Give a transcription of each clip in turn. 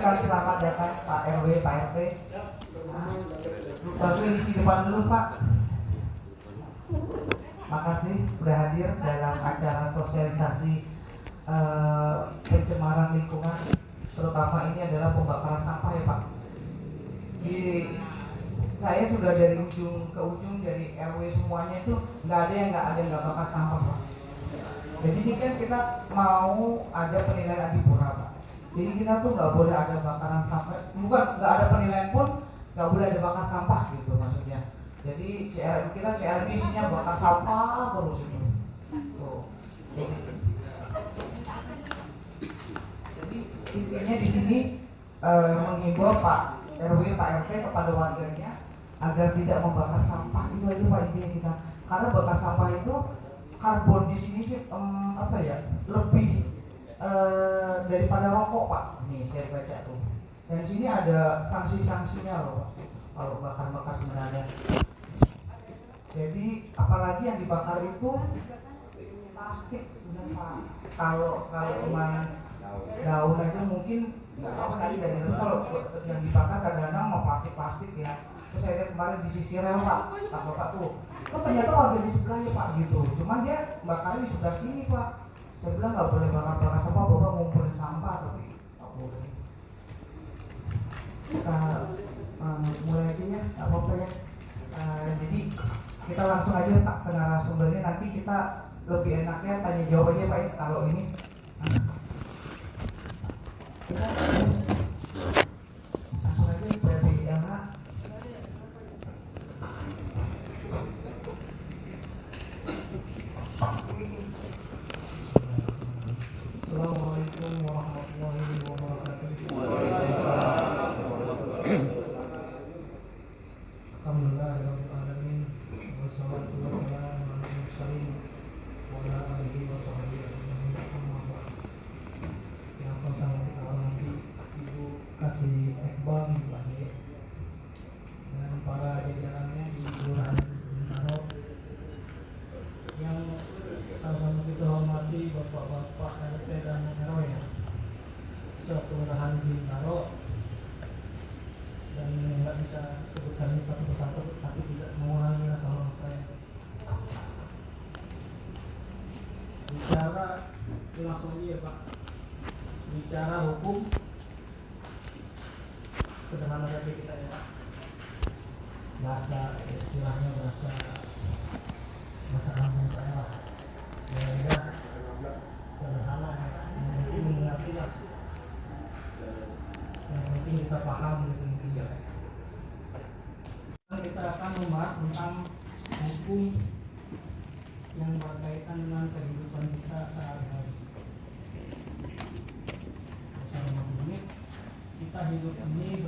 ucapkan selamat datang Pak RW, Pak RT. Tapi isi depan dulu Pak. Makasih sudah hadir dalam acara sosialisasi pencemaran lingkungan, terutama ini adalah pembakaran sampah ya Pak. Saya sudah dari ujung ke ujung, dari RW semuanya itu nggak ada yang nggak bakar sampah Pak. Jadi ini kan kita mau ada penilaian adipura Pak. Jadi kita tuh nggak boleh ada bakaran sampah, bukan nggak ada penilaian pun nggak boleh ada bakar sampah gitu maksudnya. Jadi CRM isinya bakar sampah terus itu. Tuh. Jadi intinya di sini menghimbau Pak RW, Pak RT kepada warganya agar tidak membakar sampah. Itu aja Pak intinya kita. Karena bakar sampah itu karbon di sini sih lebih daripada rokok Pak. Nih saya baca tuh. Dan di sini ada sanksi-sanksinya loh Pak. Kalau bakar-bakar sebenarnya. Jadi apalagi yang dibakar itu plastik benar Pak. Kalau cuma daun aja mungkin nggak apa kali dari itu. Kalau yang dibakar kadang-kadang mau plastik ya. Terus saya lihat kemarin di sisi rel Pak, Bapak tuh. Itu ternyata warga di sebelahnya Pak gitu. Cuman dia bakarnya di sebelah sini Pak. Saya bilang nggak boleh bakar sampah, Bapak ngumpulin sampah tapi nggak boleh. Kita mulai aja ya, nggak apa-apa ya. Jadi kita langsung aja Pak ke narasumbernya, nanti kita lebih enaknya tanya jawab aja Pak ya kalau ini. Kita langsung aja dari Elna. Assalamualaikum warahmatullahi wabarakatuh. Alhamdulillahirrahmanirrahim. Wassalatu wassalamu ala mursalin wa ala alihi wa sahbihi ajma'in. Yang sama kita hormati Ibu Kasih Iqbal Ibu dan para jajarannya di Kelurahan Bintaro, yang sama-sama kita hormati Bapak-bapak RT dan RW Kelurahan Bintaro, dan nggak bisa sebutkan satu persatu tapi tidak mengurangi rasa hormat saya. Bicara langsung aja ya Pak. Bicara hukum sederhana saja kita ya Pak. Bahasa istilahnya bahasa kampung saya lah. Ya sederhana ya. Yang penting mengerti lah. Yang penting kita paham gitu intinya. Kita akan membahas tentang hukum yang berkaitan dengan kehidupan kita sehari-hari. Selama 5 menit kita hidup ini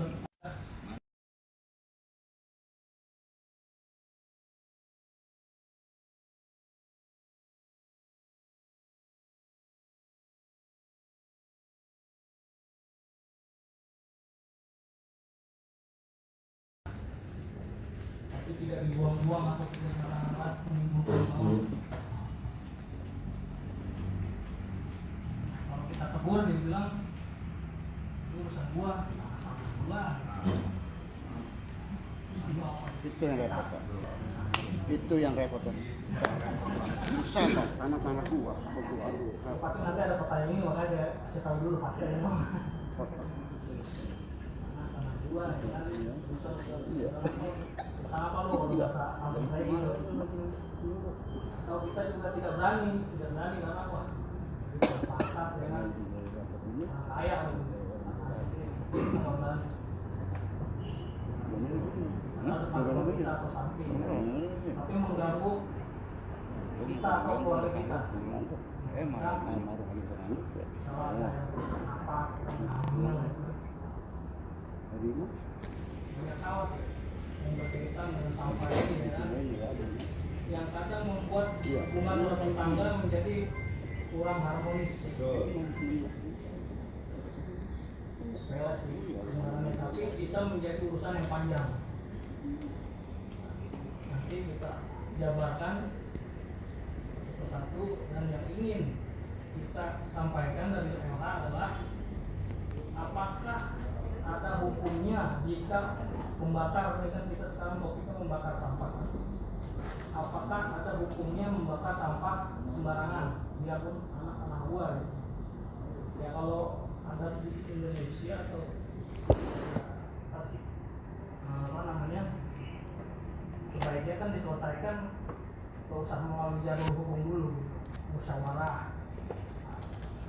tidak dibuang-buang atau tidak menimbulkan masalah. Kalau kita tegur dia bilang itu urusan gua, itu yang repot. Sama gua. Pasti nanti ada pertanyaan ini, makanya saya tahu dulu pasti ada yang Iya. Apa lo kalau bahasa kampung saya gitu? Kalau kita juga tidak berani karena apa? Sepakat dengan kaya karena depan kita atau samping, tapi mengganggu kita atau keluarga kita. Kalau ada yang napas, hamil, banyak hal yang berkaitan dengan sampah ini ya, yang kadang membuat hubungan rumah tangga menjadi kurang harmonis. Sepele sih sebenarnya, tapi bisa menjadi urusan yang panjang. Nanti kita jabarkan satu, dan yang ingin kita sampaikan dari LH adalah apakah jika membakar, ini kan kita sekarang topiknya membakar sampah. Apakah ada hukumnya membakar sampah sembarangan, biarpun anak-anak buah gitu. Ya kalau ada di Indonesia atau apa namanya, sebaiknya kan diselesaikan, gak usah melalui jalur hukum dulu, musyawarah.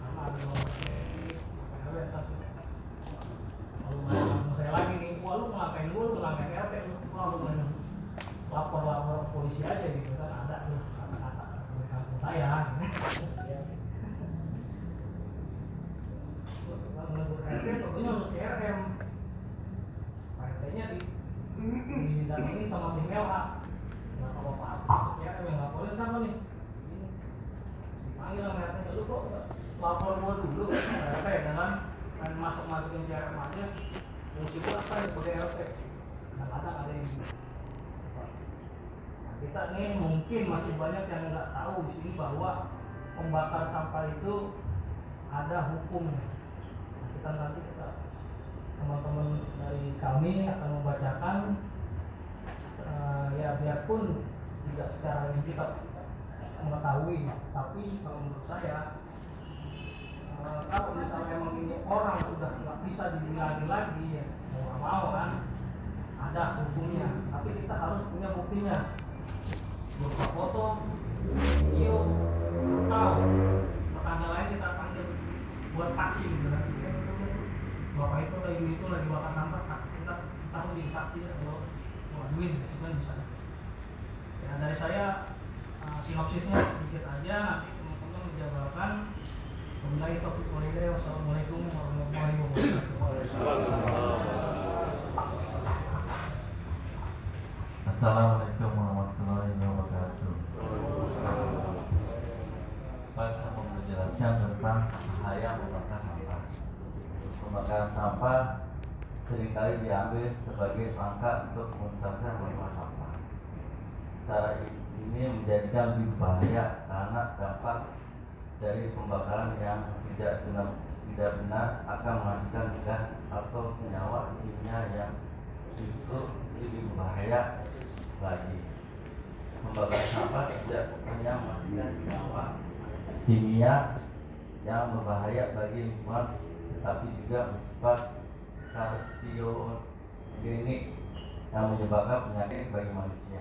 Karena ada nomor kalau saya lagi nih, wah lu ngapain dulu, ngapain RP, lu lapor polisi aja gitu kan, ada tuh kata-kata dari kampung saya. Menegur RP, tentunya untuk CRM. RT-nya didatengin sama tim LA. Nah kalau Pak masuk CRM yang laporin sama nih, dipanggil sama RT-nya, lu kok lapor gua dulu RT kan masuk-masukin CRM aja. Fungsi gua apa ya sebagai RT? Kadang-kadang ada yang kita nih mungkin masih banyak yang nggak tahu di sini bahwa membakar sampah itu ada hukumnya. Nanti teman-teman dari kami akan membacakan, ya biarpun tidak secara yang kita mengetahui, tapi kalau menurut saya, kalau misalnya emang ini orang sudah nggak bisa dibilangin lagi, ya mau nggak mau kan ada hukumnya, tapi kita harus punya buktinya, berupa foto, video, atau tetangga lain kita panggil buat saksi gitu kan. Bapak itu lagi bakar sampah, saksi kita harus jadi saksi ya, kalau ngaduin itu kan bisa. Ya dari saya sinopsisnya sedikit aja, nanti teman-teman menjabarkan. Wabillahi taufiq wal hidayah. Wassalamualaikum warahmatullahi wabarakatuh. Assalamualaikum warahmatullahi wabarakatuh. Saya mau menjelaskan tentang bahaya membakar sampah. Pembakaran sampah seringkali diambil sebagai langkah untuk memusnahkan limbah sampah. Cara ini menjadikan lebih bahaya karena dampak dari pembakaran yang tidak benar akan menghasilkan gas atau senyawa kimia yang justru lebih berbahaya lagi. Pembakaran sampah tidak hanya menghasilkan senyawa kimia yang berbahaya bagi lingkungan, tetapi juga bersifat karsiogenik yang menyebabkan penyakit bagi manusia.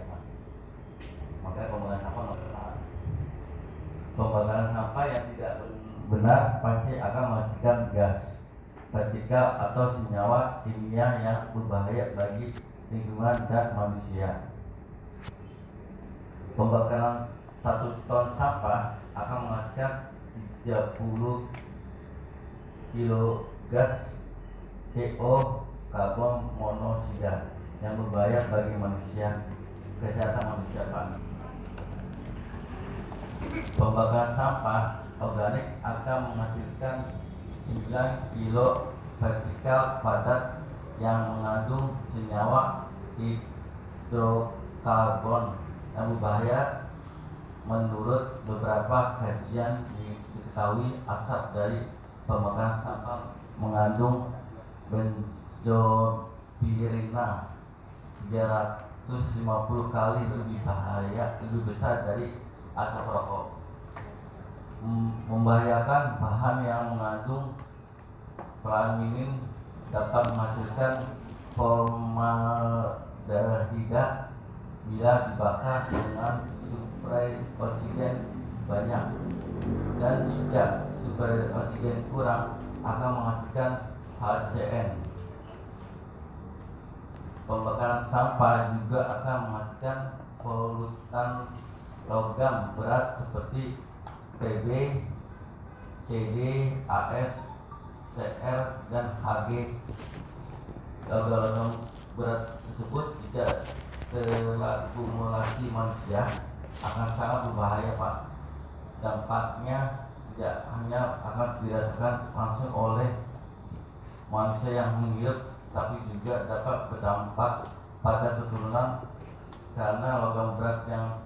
Maka pembakaran sampah yang tidak benar pasti akan menghasilkan gas partikel atau senyawa kimia yang berbahaya bagi lingkungan dan manusia. Pembakaran 1 ton sampah akan menghasilkan 30 kilo gas CO karbon monoksida yang berbahaya bagi manusia, kesehatan manusia. Pembakaran sampah organik akan menghasilkan 9 kilo partikel padat yang mengandung senyawa hidrokarbon yang berbahaya. Menurut beberapa kajian diketahui asap dari pembakaran sampah mengandung benzopirena 350 kali lebih besar dari asap rokok. Membahayakan bahan yang mengandung plamin dapat menghasilkan formaldehida bila dibakar dengan suplai oksigen banyak, dan jika suplai oksigen kurang akan menghasilkan HCN. Pembakaran sampah juga akan menghasilkan polutan logam berat seperti Pb, Cd, As, Cr, dan Hg. Logam berat tersebut tidak terakumulasi manusia akan sangat berbahaya, Pak. Dampaknya tidak hanya akan dirasakan langsung oleh manusia yang menghirup, tapi juga dapat berdampak pada keturunan karena logam berat yang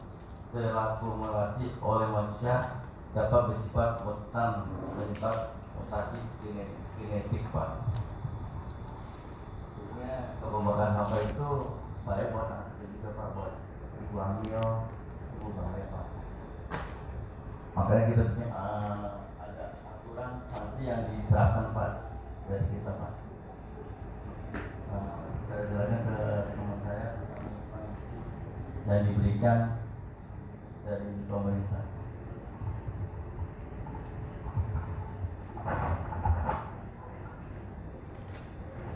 terakumulasi oleh manusia dapat bersifat mutan menyebabkan mutasi genetik, Pak. pembakaran sampah itu bahaya buat anak kecil juga Pak, buat ibu hamil, ibu bahaya Pak. Makanya kita punya ada aturan sanksi yang diterapkan Pak dari kita Pak. Saya jelaskan ke teman saya dan diberikan dari pemerintah.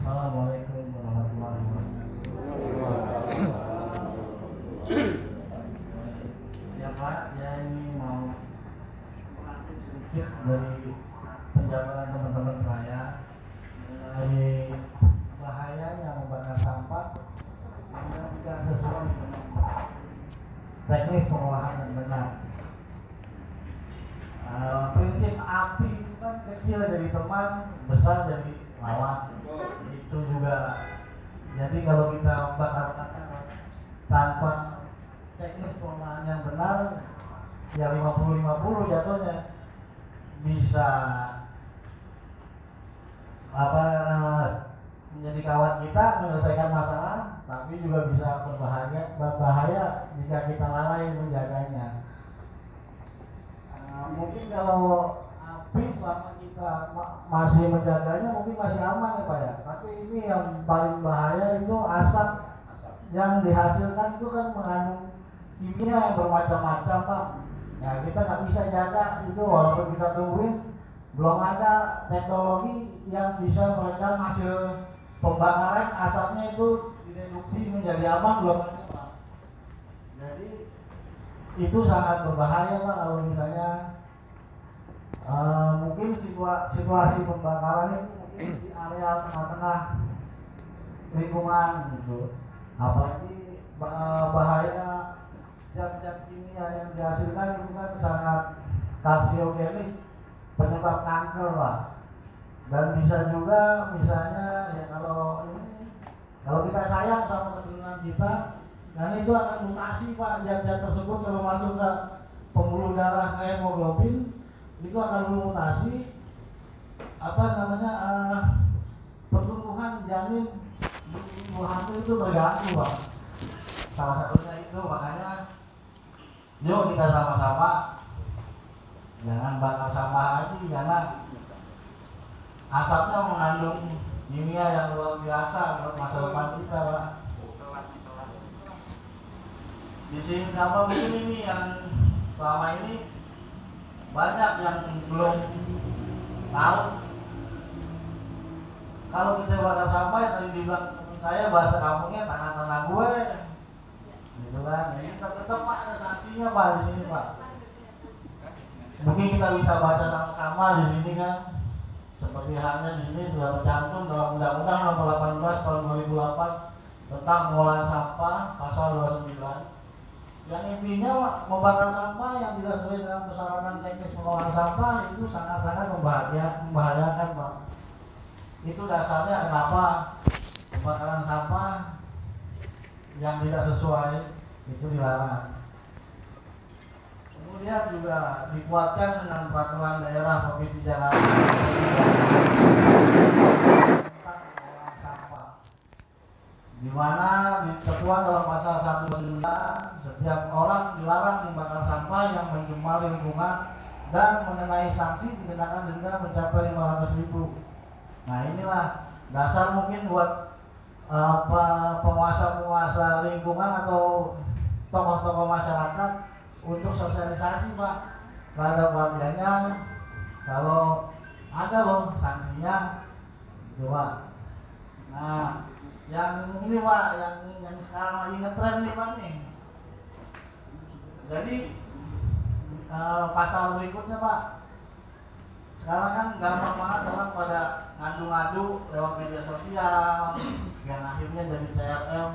Assalamualaikum warahmatullahi wabarakatuh. Siapa? Saya ini mau mengambil sedikit dari penjelasan teman-teman saya mengenai bahayanya membakar sampah yang tidak sesuai dengan teknis pengolahan yang benar. Prinsip api itu kan kecil jadi teman, besar jadi lawan. Itu juga. Jadi kalau kita bakar-bakar tanpa teknis pengolahan yang benar, ya 50-50 jatuhnya. Bisa menjadi kawan kita menyelesaikan masalah, tapi juga bisa berbahaya jika kita lalai menjaganya. Mungkin kalau api selama kita masih menjaganya mungkin masih aman ya Pak ya. Tapi ini yang paling bahaya itu asap yang dihasilkan itu kan mengandung kimia yang bermacam-macam Pak. Nah kita nggak bisa jaga itu walaupun kita tungguin, belum ada teknologi yang bisa meredam hasil pembakaran asapnya itu direduksi menjadi aman, belum ada Pak. Jadi itu sangat berbahaya Pak kalau misalnya mungkin situasi pembakaran itu mungkin di area tengah-tengah lingkungan gitu. Apalagi bahaya zat-zat kimia yang dihasilkan itu kan sangat karsiogenik, penyebab kanker Pak. Dan bisa juga misalnya ya kalau kita sayang sama keturunan kita, dan itu akan mutasi Pak, zat-zat tersebut kalau masuk ke pembuluh darah ke hemoglobin itu akan bermutasi pertumbuhan janin di ibu hamil itu terganggu Pak. Salah satunya itu, makanya yuk kita sama-sama jangan bakar sampah lagi karena asapnya mengandung kimia yang luar biasa buat masa depan kita Pak. Di sini apa mungkin ini yang selama ini banyak yang belum tahu. Kalau kita bakar sampah yang tadi dibilang teman saya bahasa kampungnya tanah-tanah gue, gitu kan? Ini tetap Pak ada sanksinya Pak di sini Pak. Mungkin kita bisa baca sama-sama di sini kan. Seperti halnya di sini sudah tercantum dalam Undang-Undang Nomor 18 Tahun 2008 tentang pengolahan sampah pasal 29. Yang intinya membakar sampah yang tidak sesuai dengan persyaratan teknis pengolahan sampah itu sangat-sangat membahayakan Pak. Itu dasarnya kenapa pembakaran sampah yang tidak sesuai itu dilarang. Kemudian juga dikuatkan dengan peraturan daerah Provinsi Jakarta tentang pengolahan sampah, di mana diketuai dalam pasal 129 setiap orang dilarang membakar sampah yang mencemari lingkungan dan mengenai sanksi dikenakan denda mencapai 500.000. Nah inilah dasar mungkin buat penguasa-penguasa lingkungan atau tokoh-tokoh masyarakat untuk sosialisasi Pak terhadap warganya kalau ada loh sanksinya gitu Pak. Nah yang ini Pak yang sekarang lagi ngetren nih Pak nih. Jadi pasal berikutnya Pak, sekarang kan gampang banget orang pada ngadu-ngadu lewat media sosial yang akhirnya jadi CRM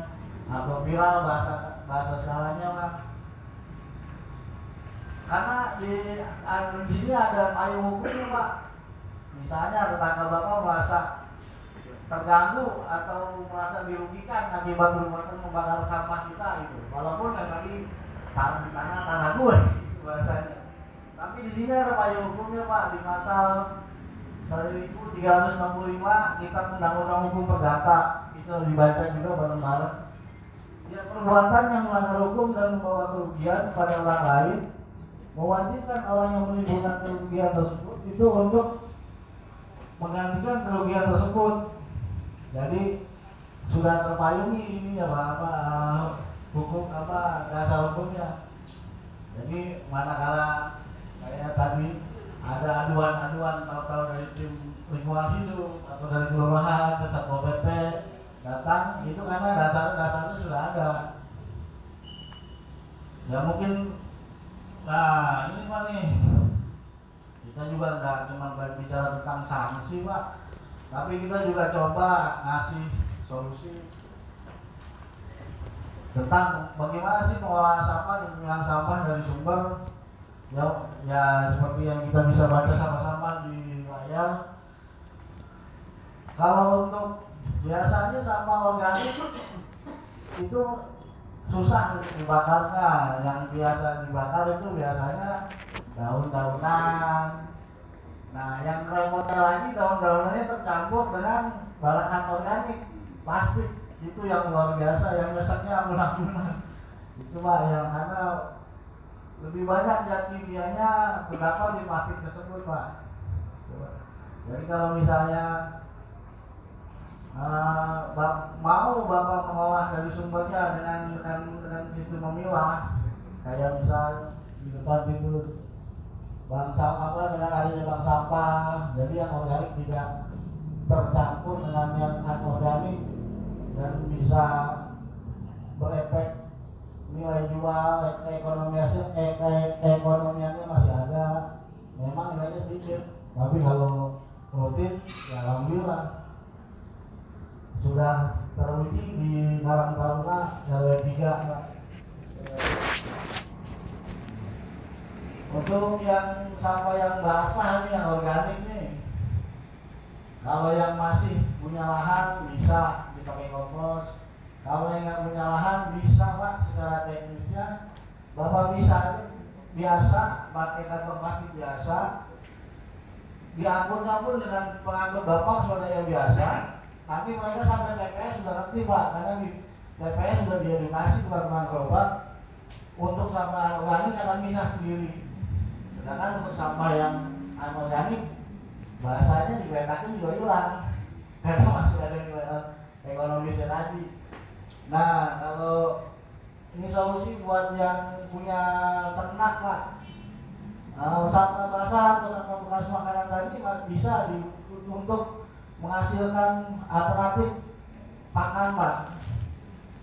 atau viral bahasa sekarangnya Pak. Karena di sini ada payung hukumnya Pak. Misalnya tetangga Bapak merasa terganggu atau merasa dirugikan akibat perbuatan membakar sampah kita gitu. Walaupun yang tadi tanah gue bahasanya. Tapi di sini ada payung hukumnya Pak di pasal 1365 Kitab Undang-Undang Hukum Perdata bisa dibaca juga bareng-bareng. Ya, perbuatan yang melanggar hukum dan membawa kerugian pada orang lain mewajibkan orang yang menimbulkan kerugian tersebut itu untuk menggantikan kerugian tersebut. Jadi sudah terpayungi ini ya hukum dasar hukumnya. Jadi manakala kayak tadi ada aduan-aduan tahu-tahu dari tim lingkungan hidup atau dari kelurahan ke Satpol PP datang, itu karena dasarnya sudah ada. Ya mungkin, nah ini Pak nih, kita juga nggak cuma bicara tentang sanksi Pak, tapi kita juga coba ngasih solusi tentang bagaimana sih pengelolaan sampah dan pemilahan sampah dari sumber. Ya seperti yang kita bisa baca sama-sama di layar. Kalau untuk biasanya sampah organik itu susah dibakarnya. Yang biasa dibakar itu biasanya daun-daunan. Nah, yang repotnya lagi daun-daunannya tercampur dengan balangan organik, plastik. Itu yang luar biasa, yang nyeseknya ampun-ampunan. Itu Pak, yang karena lebih banyak zat kimianya terdapat di plastik tersebut Pak. Jadi kalau misalnya mau Bapak mengolah dari sumbernya dengan sistem memilah, kayak misal di depan pintu bank sampah dengan adanya bank sampah, jadi yang organik tidak tercampur dengan yang anorganik dan bisa berefek nilai jual, ekonomiannya masih ada, memang nilainya sedikit, tapi kalau rutin ya alhamdulillah sudah teruji di Karang Taruna RW 3. Untuk yang sampah yang basah nih, yang organik nih, kalau yang masih punya lahan bisa dipakai kompos. Kalau yang nggak punya lahan bisa Pak, secara teknisnya Bapak bisa biasa pakai kantong plastik biasa, diangkut-angkut dengan pengangkut Bapak swadaya biasa. Nanti mereka sampai TPS sudah ngerti Pak, karena di TPS sudah diedukasi teman-teman gerobak untuk sampah organik akan bisa sendiri. Sedangkan untuk sampah yang anorganik bahasanya dibetakin juga hilang karena masih ada nilai ekonomisnya tadi. Nah, kalau ini solusi buat yang punya ternak Pak, sampah basah atau sampah bekas makanan tadi bisa untuk menghasilkan alternatif pakan Pak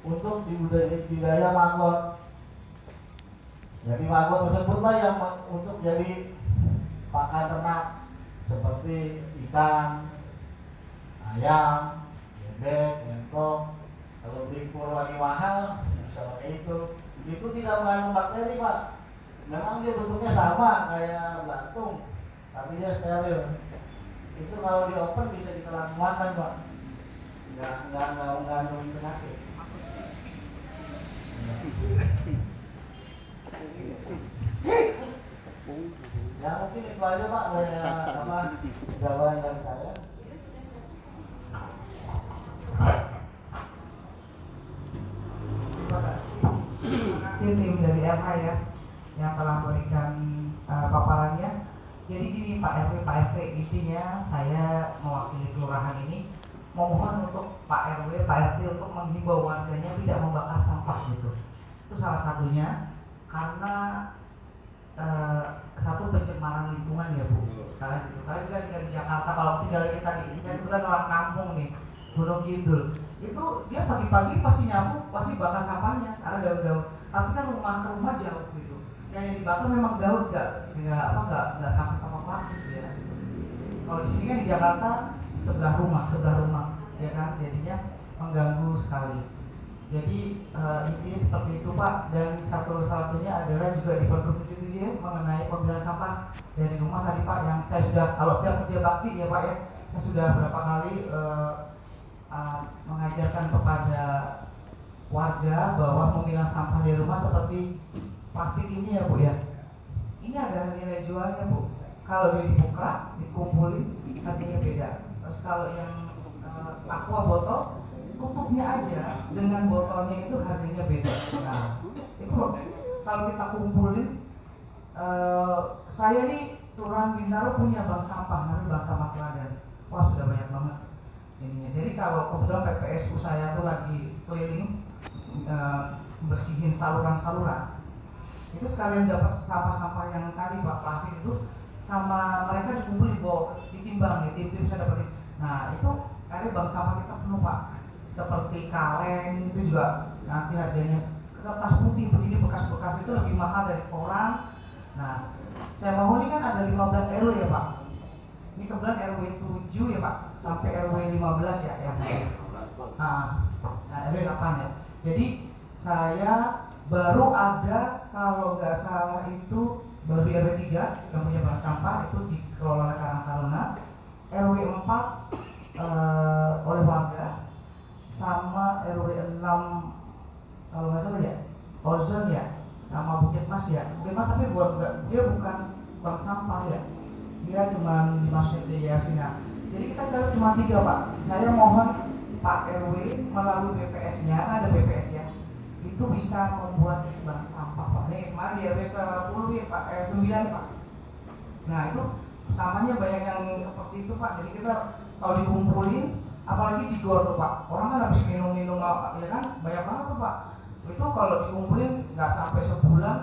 untuk di budidaya maggot. Jadi maggot tersebutlah yang untuk jadi pakan ternak seperti ikan, ayam, bebek, engkong. Kalau beli pur lagi mahal, bisa pakai itu. Itu tidak mengandung bakteri Pak. Memang dia bentuknya sama kayak belatung, tapi dia steril. Itu kalau di open bisa ditelan makan Pak. Nggak mengandung penyakit. Ya mungkin itu aja Pak, jawaban dari saya. Terima kasih tim dari RH ya yang telah memberikan paparannya. Jadi gini Pak RW, Pak RT, intinya saya mewakili kelurahan ini memohon untuk Pak RW, Pak RT untuk menghimbau warganya tidak membakar sampah gitu. Itu salah satunya karena satu pencemaran lingkungan ya Bu. Karena gitu. Kalian juga tinggal di Jakarta, kalau tinggal kita di saya bukan orang kampung nih, Gunung Kidul. Itu dia pagi-pagi pasti nyamuk, pasti bakar sampahnya karena daun-daun. Tapi kan rumah ke rumah jauh gitu. Yang dibakar memang daun, nggak sampah-sampah plastik ya. Kalau di sini kan di Jakarta sebelah rumah, ya kan, jadinya mengganggu sekali. Jadi intinya seperti itu Pak. Dan satunya adalah juga di Pergub 77 mengenai pemilahan sampah dari rumah tadi Pak, yang saya sudah, kalau setiap kerja bakti ya Pak ya, saya sudah berapa kali mengajarkan kepada warga bahwa memilah sampah di rumah seperti plastik ini ya Bu ya. Ini ada nilai jualnya Bu. Kalau dia dibuka, dikumpulin, harganya beda. Terus kalau yang aqua botol tutupnya aja dengan botolnya itu harganya beda. Nah, itu kalau kita kumpulin, saya nih Kelurahan Bintaro punya bank sampah, namanya bank sampah teladan. Wah, sudah banyak banget ininya. Jadi kalau kebetulan PPSU saya tuh lagi keliling bersihin saluran-saluran, itu sekalian dapat sampah-sampah yang tadi Pak, plastik itu, sama mereka dikumpul ditimbang, tim-tim saya dapetin. Nah itu akhirnya bank sampah kita penuh Pak, seperti kaleng itu juga nanti harganya, kertas putih begini bekas-bekas itu lebih mahal dari koran. Nah saya mau ini kan ada 15 RW ya Pak, ini kebetulan RW 7 ya Pak, sampai RW 15 ya yang nah RW 8 ya. Jadi saya baru ada, kalau nggak salah itu baru di RW 3 yang punya bank sampah, itu dikelola oleh Karang Taruna. RW 4 oleh warga, sama RW 6 kalau nggak salah ya Ozon ya, nama Bukit Mas ya, Bukit Mas, tapi dia bukan bank sampah ya, dia cuma dimasukin di yayasan. Jadi kita cari cuma 3 Pak. Saya mohon Pak RW melalui BPS-nya, ada BPS ya, itu bisa membuat bank sampah Pak. Nih kemarin di RW 10 ya Pak, 9 Pak. Nah itu samanya banyak yang seperti itu Pak. Jadi kita kalau dikumpulin, apalagi di gor tuh Pak, orang kan habis minum-minum ya kan, banyak banget tuh Pak. Itu kalau dikumpulin nggak sampai sebulan,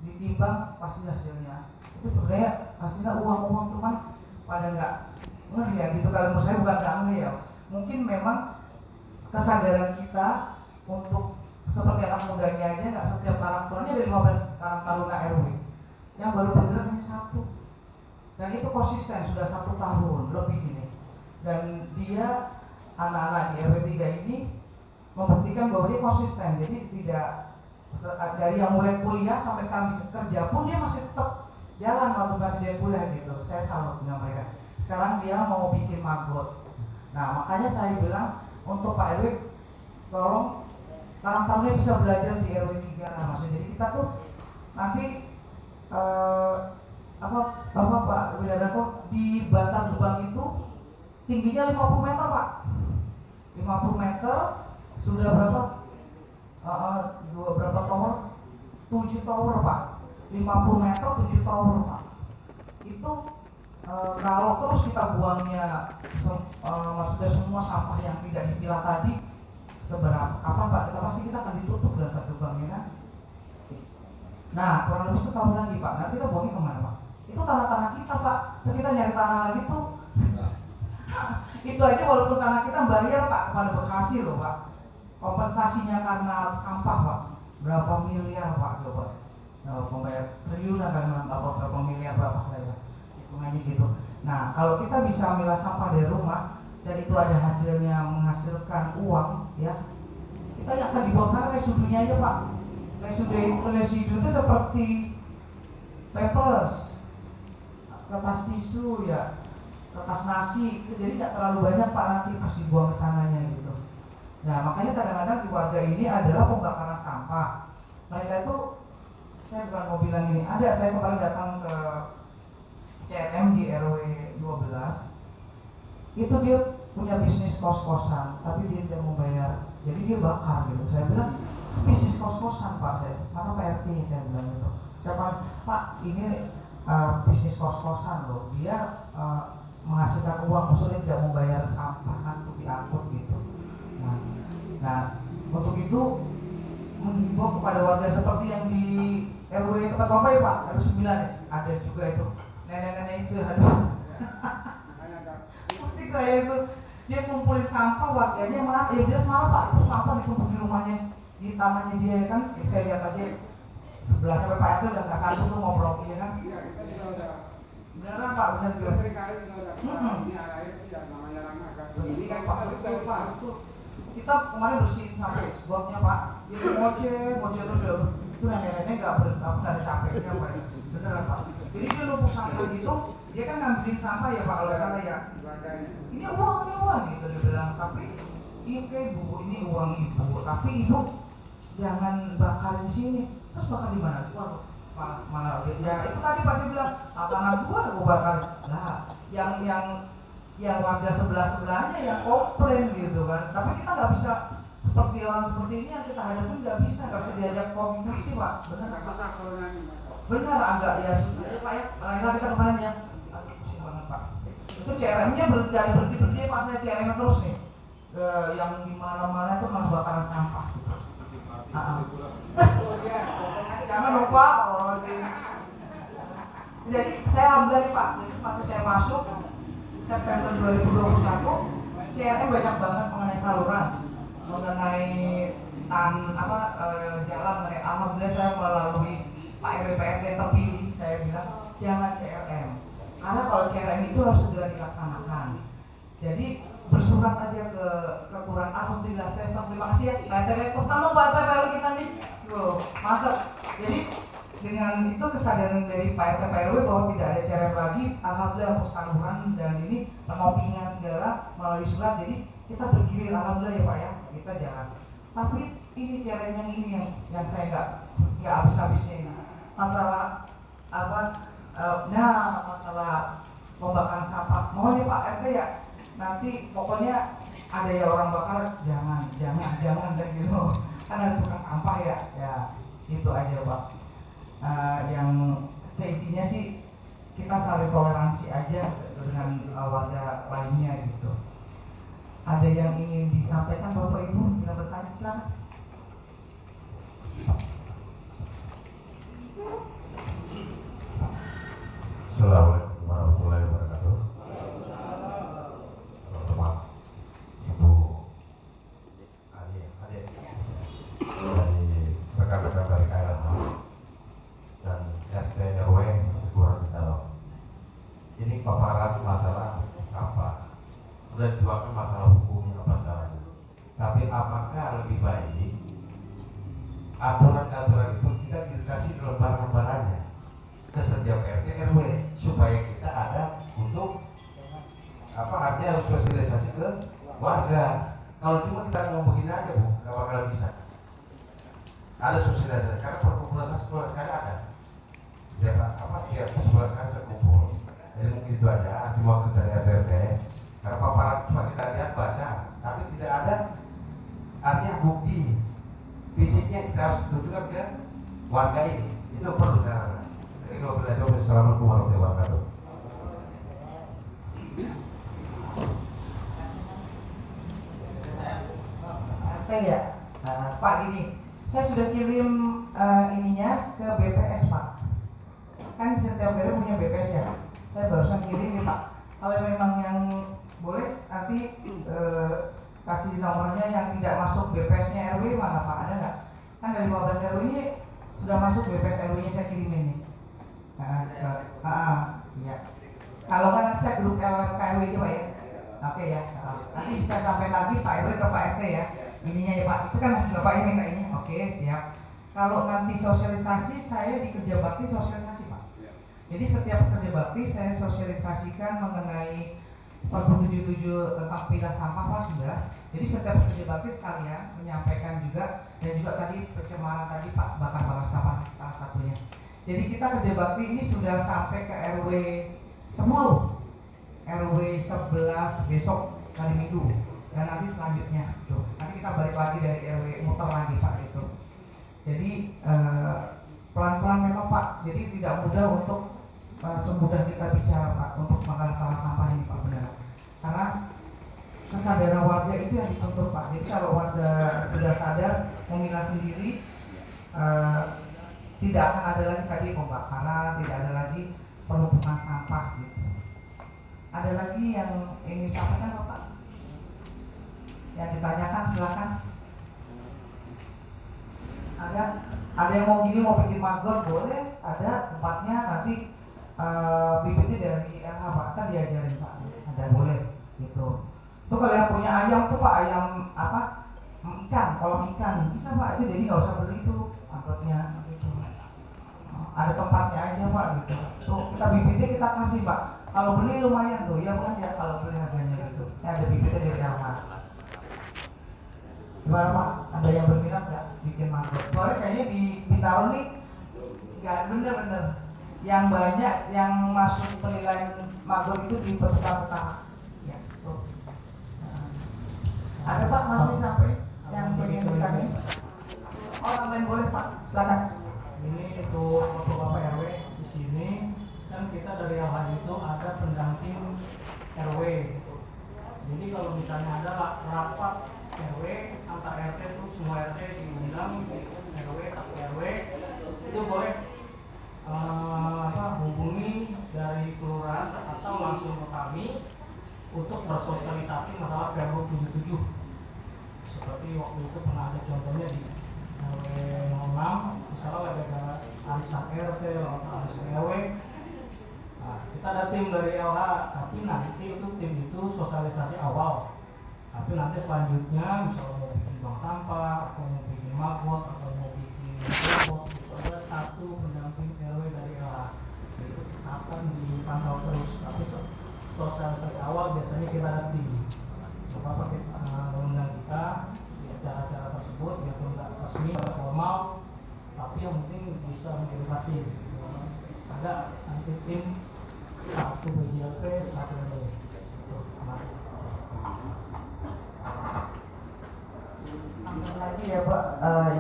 ditimbang pasti hasilnya. Itu sebenarnya hasilnya uang-uang tuh kan pada nggak ya gitu. Kalau menurut saya bukan nggak ya, mungkin memang kesadaran kita untuk seperti anak mudanya aja, nggak setiap karang taruna, ada 15 karang taruna RW yang baru bergerak hanya 1, dan itu konsisten sudah 1 tahun lebih ini, dan dia anak-anak di RW 3 ini membuktikan bahwa dia konsisten. Jadi tidak dari yang mulai kuliah sampai sekarang bisa kerja pun dia masih tetap jalan waktu masih dia kuliah gitu. Saya salut dengan mereka. Sekarang dia mau bikin magot. Nah makanya saya bilang untuk Pak RW, tolong Karang Taruna bisa belajar di RW 3. Nah, maksudnya jadi kita tuh nanti Pak Widarto, di batang lubang itu tingginya 50 meter Pak, 50 meter sudah berapa? Berapa tower? 7 tower Pak, 50 meter 7 tower Pak. Itu kalau terus kita buangnya maksudnya semua sampah yang tidak dipilah tadi, seberapa kapan Pak kita akan ditutup dan tergebangnya kan? Nah kurang lebih setahun lagi Pak, nanti kita buangnya kemana Pak? Itu tanah-tanah kita Pak, terus kita nyari tanah lagi tuh itu aja walaupun tanah kita bayar Pak kepada Bekasi loh Pak, kompensasinya karena sampah Pak berapa miliar Pak, coba pembayar triliunan kan, berapa miliar berapa ya hitungannya gitu. Nah kalau kita bisa milah sampah dari rumah dan itu ada hasilnya menghasilkan uang ya, kita yang akan dibawa sana residunya aja Pak. Residu itu seperti papers, kertas tisu ya, kertas nasi, jadi tidak terlalu banyak Pak nanti pas dibuang ke sananya gitu. Nah makanya kadang-kadang di warga ini adalah pembakaran sampah. Mereka itu, saya bukan mau bilang ini, saya kemarin datang ke CNM di RW 12, itu dia punya bisnis kos-kosan, tapi dia tidak mau bayar, jadi dia bakar gitu. Saya bilang, bisnis kos-kosan Pak, mana Pak RT, saya bilang gitu. Saya Pak, ini bisnis kos-kosan loh, dia menghasilkan uang, maksudnya tidak mau bayar sampah kan untuk diangkut gitu. Nah untuk itu menghimbau kepada warga seperti yang di RW Kota Bapak ya Pak, RW 9 ya, ada juga itu nenek-nenek itu, aduh musik saya itu, dia kumpulin sampah warganya mah, ya dia salah Pak, itu sampah ditumpuk di rumahnya, di tamannya dia kan, ya, saya lihat aja sebelahnya Pak RT udah nggak sanggup tuh ngobrol ya kan. Iya, kita juga udah beneran Pak, bener juga. seringkali juga udah ini air itu yang namanya ramah kan. Ini kan Pak, kita betul Pak, itu kita kemarin bersihin sampai sebotnya Pak, jadi ngoceh terus ya, itu nenek-nenek nggak ada capeknya Pak, beneran Pak. Jadi dia numpuk sampah gitu, dia kan ngambilin sampah ya Pak kalau salah ya. Ini uang gitu dia bilang, tapi ini Bu, ini uang Ibu, tapi Ibu jangan bakar di sini. Terus bakar di mana? Waduh, Pak, mana ya itu tadi Pak saya bilang, tanah gua bakar. Nah, yang yang warga sebelah-sebelahnya yang komplain gitu kan. Tapi kita nggak bisa seperti orang seperti ini yang kita hadapi, nggak bisa diajak komunikasi Pak. Benar susah soalnya ini. benar agak ya susah ya Pak ya. Karena kita kemarin ya, aduh pusing banget Pak. Itu CRM-nya berhenti Pak, saya CRM terus nih. Yang di mana-mana itu malah bakaran sampah. Jangan lupa orang masih. Jadi saya alhamdulillah Pak, jadi waktu saya masuk September 2021, CRM banyak banget mengenai saluran, mengenai jalan. Alhamdulillah saya melalui Pak RW PRT terpilih, saya bilang jangan CRM, karena kalau CRM itu harus segera dilaksanakan. Jadi bersurat aja ke kelurahan. Alhamdulillah saya terima kasih ya Pak RT pertama Pak RT kita nih, mantap. Jadi dengan itu kesadaran dari Pak RT RW bahwa tidak ada CRM lagi, alhamdulillah untuk saluran dan ini pengopingan segala melalui surat. Jadi kita bergilir, alhamdulillah ya Pak ya, kita jalan. Tapi ini CRM yang ini yang saya nggak habis-habisnya ini. Masalah masalah pembakaran sampah. Mohon ya Pak RT ya, nanti pokoknya ada ya orang bakar jangan dan gitu. Kan ada bekas sampah ya itu aja Pak. Yang seintinya sih kita saling toleransi aja dengan warga lainnya gitu. Ada yang ingin disampaikan Bapak Ibu, bila bertanya silakan. Assalamualaikum warahmatullahi wabarakatuh. Teman-teman, Ibu, adik dari rekan-rekan dari KLH dan RT RW Kelurahan Bintaro. Ini paparan masalah sampah. Sudah dituangkan masalah hukumnya apa sekarang. Tapi apakah lebih baik aturan-aturan itu kita dikasih lembar-lembarannya ke setiap RT RW supaya kita ada untuk artinya harus sosialisasi ke warga. Kalau cuma kita ngomong begini aja Bu, nggak bakal bisa. Ada sosialisasi karena perkumpulan sekolah sekarang ada. Setiap sekolah sekarang sekumpul. Jadi mungkin itu aja diwakil dari RT. Karena paparan cuma kita lihat baca, tapi tidak ada artinya bukti fisiknya kita harus tunjukkan ke warga ini. Itu perlu saya rasa. Assalamualaikum warahmatullahi wabarakatuh. Ya, Pak gini, saya sudah kirim ininya ke BPS Pak. Kan setiap daerah punya BPS ya. Saya barusan kirim nih Pak. Kalau memang yang boleh nanti kasih nomornya yang tidak masuk BPS-nya RW mana Pak, ada nggak? Kan dari 15 RW ini sudah masuk BPS RW-nya saya kirimin nih. Iya. Kalau kan saya grup LKW itu Pak ya. Oke ya. Nanti bisa sampai lagi Pak RW ke Pak RT ya. Ininya ya Pak. Itu kan masih Bapak yang minta ini. Oke, siap. Kalau nanti sosialisasi saya di Kerja Bakti sosialisasi Pak. Jadi setiap Kerja Bakti saya sosialisasikan mengenai Perbu 77 tentang pilah sampah Pak sudah. Jadi setiap Kerja Bakti sekalian menyampaikan juga, dan juga tadi pencemaran tadi Pak bakar sampah salah satunya. Jadi kita Kerja Bakti ini sudah sampai ke RW 10, RW 11 besok hari Minggu, dan nanti selanjutnya tuh. Nanti kita balik lagi dari RW muter lagi Pak itu. Jadi pelan-pelan memang Pak. Jadi tidak mudah untuk semudah kita bicara Pak untuk masalah sampah ini Pak, benar. Karena kesadaran warga itu yang dituntut Pak. Jadi kalau warga sudah sadar memilah sendiri, tidak akan ada lagi tadi pembakaran, tidak ada lagi penumpukan sampah gitu. Ada lagi yang ingin disampaikan Bapak? Yang ditanyakan silakan. Ada yang mau gini, mau bikin magang boleh, ada tempatnya nanti bibitnya dari LH Pak, kan diajarin Pak, ada boleh gitu. Itu kalau yang punya ayam tuh Pak, ayam ikan, kolam ikan bisa Pak, itu jadi nggak usah beli itu angkotnya gitu. Ada tempatnya aja Pak gitu. Tuh kita bibitnya kita kasih Pak. Kalau beli lumayan tuh, ya bukan ya kalau beli harganya gitu. Ya ada bibitnya dari LH. Gimana Pak? Ada yang berminat nggak bikin mangrove? Soalnya kayaknya di Bintaro nih nggak bener-bener. Yang banyak yang masuk penilaian mangrove itu di petani. Ya. Ada Pak masih sampai yang pengen ditanya? Orang lain boleh Pak, silakan. Ini untuk Bapak RW di sini kan kita dari awal itu ada pendamping RW gitu. Jadi kalau misalnya ada rapat RW antar RT itu semua RT diundang di RW satu RW itu boleh hubungi dari kelurahan atau langsung ke kami untuk bersosialisasi masalah Pergub 77. Seperti waktu itu pernah ada contohnya di RW 06, misalnya lagi ada arisan RT atau arisan RW. Nah, kita ada tim dari LH, tapi nanti itu tim itu sosialisasi awal. Tapi nanti selanjutnya misalnya mau bikin bank sampah, atau mau bikin mabot, atau mau bikin robot, itu ada satu pendamping RW dari LH. Itu akan dipantau terus. Tapi sosialisasi awal biasanya kita ada tim. Bapak undang kita di acara-acara tersebut, biarpun tidak resmi atau formal, tapi yang penting bisa mengedukasi. Ada nanti tim satu BJLP, satu RW. Tambah lagi ya Pak,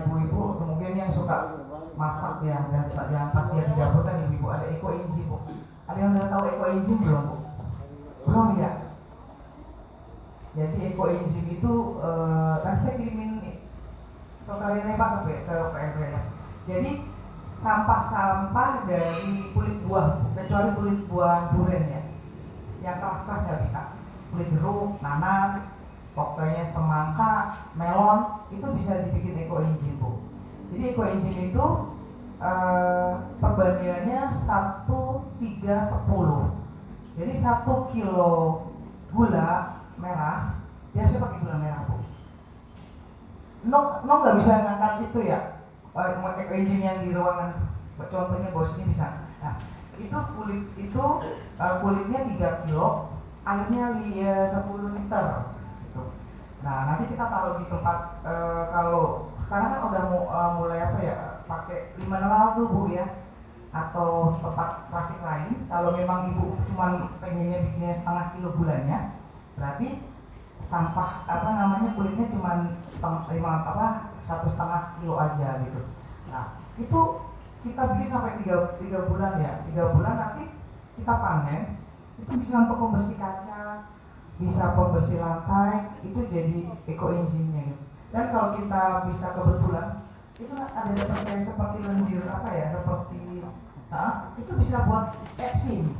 ibu-ibu mungkin yang suka masak ya, dan yang pasti yang di dapur kan ibu-ibu ada ekoenzim Bu. Ada yang udah tahu ekoenzim belum Bu? Belum ya? Jadi ekoenzim itu kan saya kirimin ke kalian Pak ke PMP ya. Jadi sampah-sampah dari kulit buah, kecuali kulit buah durian ya, yang keras-keras nggak bisa. Kulit jeruk, nanas, pokoknya semangka, melon itu bisa dibikin ekoenzim Bu. Jadi ekoenzim itu perbandingannya 1:3:10. Jadi 1 kilo gula merah biasanya pakai gula merah Bu. No nggak bisa ngangkat itu ya, ekoenzim yang di ruangan contohnya bos ini bisa. Nah itu kulitnya 3 kilo, airnya 10 liter gitu. Nah nanti kita taruh di tempat kalau sekarang kan udah mulai apa ya, pakai limonal tuh Bu ya, atau tempat klasik lain. Kalau memang ibu cuma pengennya bikinnya 1/2 kilo gulanya, berarti sampah kulitnya cuma 1,5 kilo aja gitu. Nah itu kita bikin sampai 3 bulan ya, 3 bulan nanti kita panen, itu bisa untuk pembersih kaca, bisa pembersih lantai, itu jadi ekoenzimnya gitu. Dan kalau kita bisa kebetulan itu ada seperti lendir seperti itu bisa buat eksim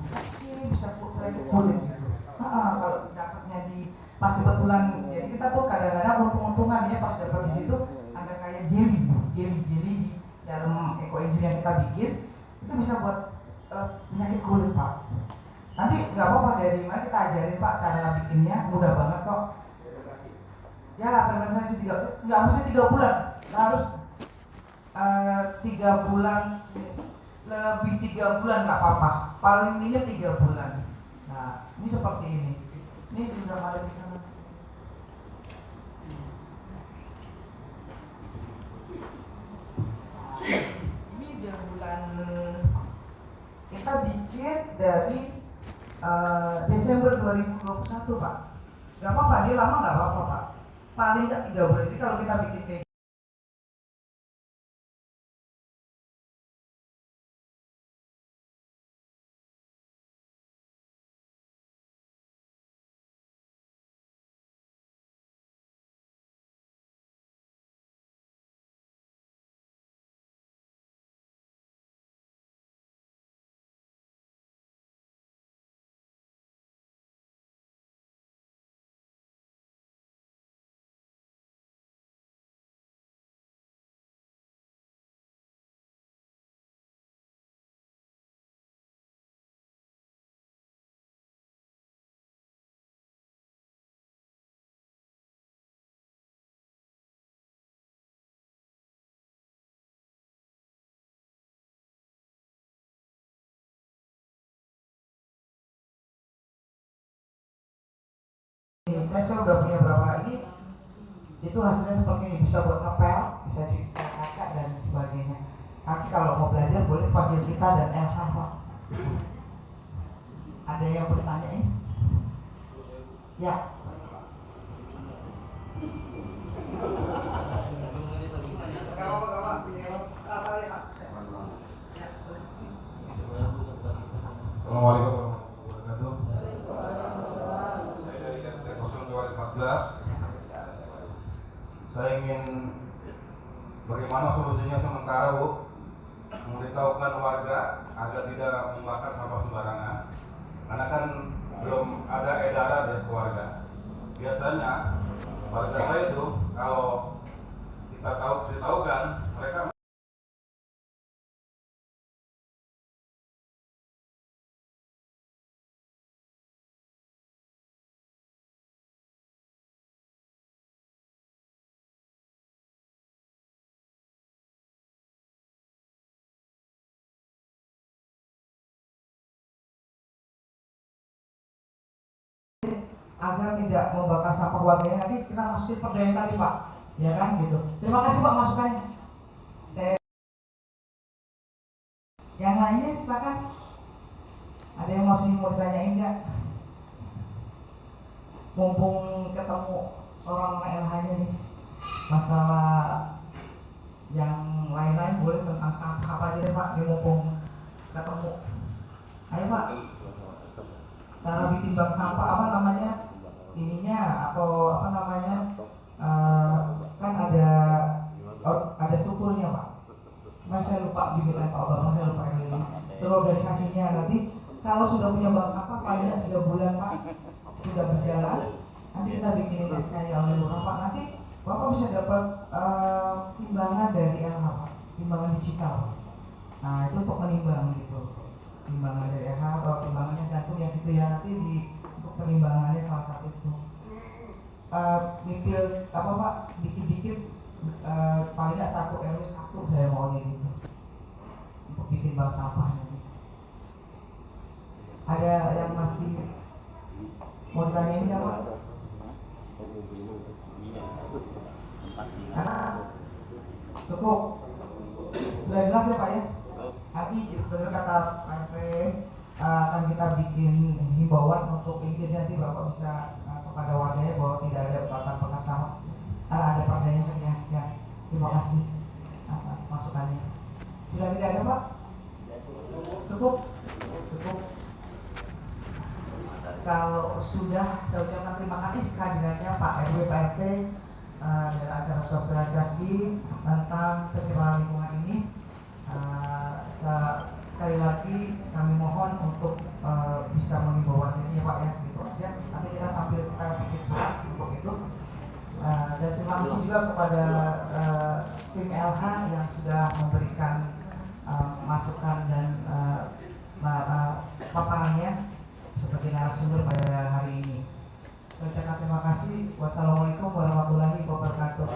bisa buat kulit gitu. Kalau dapatnya pas kebetulan, jadi kita tuh kadang-kadang untung-untungan ya pas dapat di situ ada kayak jelly di dalam ekoenzim yang kita bikin, itu bisa buat penyakit kulit Pak. Nanti nggak apa-apa dari mana kita ajarin Pak cara bikinnya, mudah banget kok. Ya fermentasi nggak mesti 3 bulan, harus 3 bulan, lebih 3 bulan nggak apa-apa, paling minim 3 bulan. Nah ini seperti ini sudah ada di sana. Ini udah bulan, kita bikin dari Desember 2021 Pak. Gak apa-apa, dia lama gak apa-apa Pak, paling gak 3 bulan. Jadi kalau kita bikin kayak saya udah punya berapa ini, itu hasilnya seperti ini, bisa buat ngepel, bisa di kaca dan sebagainya. Nanti kalau mau belajar boleh panggil kita dan LH Pak. Ada yang bertanya ini? Ya. Assalamualaikum warahmatullahi wabarakatuh. Saya dari RT 0214. Saya ingin bagaimana solusinya sementara, Bu, memberitahukan warga agar tidak membakar sampah sembarangan. Karena kan belum ada edaran dari keluarga. Biasanya warga saya itu kalau kita tahu kan mereka agar tidak membakar sampah warganya. Nanti kita masukin perdaya tadi Pak, ya kan gitu. Terima kasih Pak masukannya. Saya yang lainnya silakan. Ada yang masih mau ditanyain nggak? Mumpung ketemu orang LH-nya nih, masalah yang lain-lain boleh tentang sampah apa aja deh Pak, dia mumpung ketemu. Ayo Pak, cara bikin bank sampah apa namanya ininya atau apa namanya kan ada strukturnya Pak. Mas saya lupa dibilang Pak Bambang, saya lupa ini terorganisasinya. Nanti kalau sudah punya bank sampah paling tidak 3 bulan Pak sudah berjalan, nanti kita bikinin SK oleh Lurah Pak. Nanti Bapak bisa dapat timbangan dari LH Pak, timbangan digital. Nah itu untuk menimbang gitu, timbangan dari LH atau timbangannya gantung yang gitu ya, nanti untuk penimbangannya salah satu itu mipil apa Pak, dikit-dikit paling nggak 1 RW 1 saya maunya gitu untuk bikin bank sampahnya. Ada yang masih mau ditanyain nggak Pak? Karena cukup sudah jelas ya Pak ya. Nanti benar kata Pak RT akan kita bikin himbauan untuk ini, nanti Bapak bisa kepada warganya bahwa tidak ada bakaran bekas sampah karena ada perdanya sekian. Terima kasih atas masukannya. Sudah tidak ada Pak? Cukup. Kalau sudah, saya ucapkan terima kasih kehadirannya Pak RW, Pak RT dalam acara sosialisasi tentang pencemaran lingkungan ini. Sekali lagi kami mohon untuk bisa mengimbauan ini ya Pak ya, gitu aja. Nanti kita sambil kita bikin surat untuk itu. Dan terima kasih juga kepada tim LH yang sudah memberikan masukan dan paparannya seperti narasumber pada hari ini. Saya ucapkan terima kasih. Wassalamualaikum warahmatullahi wabarakatuh.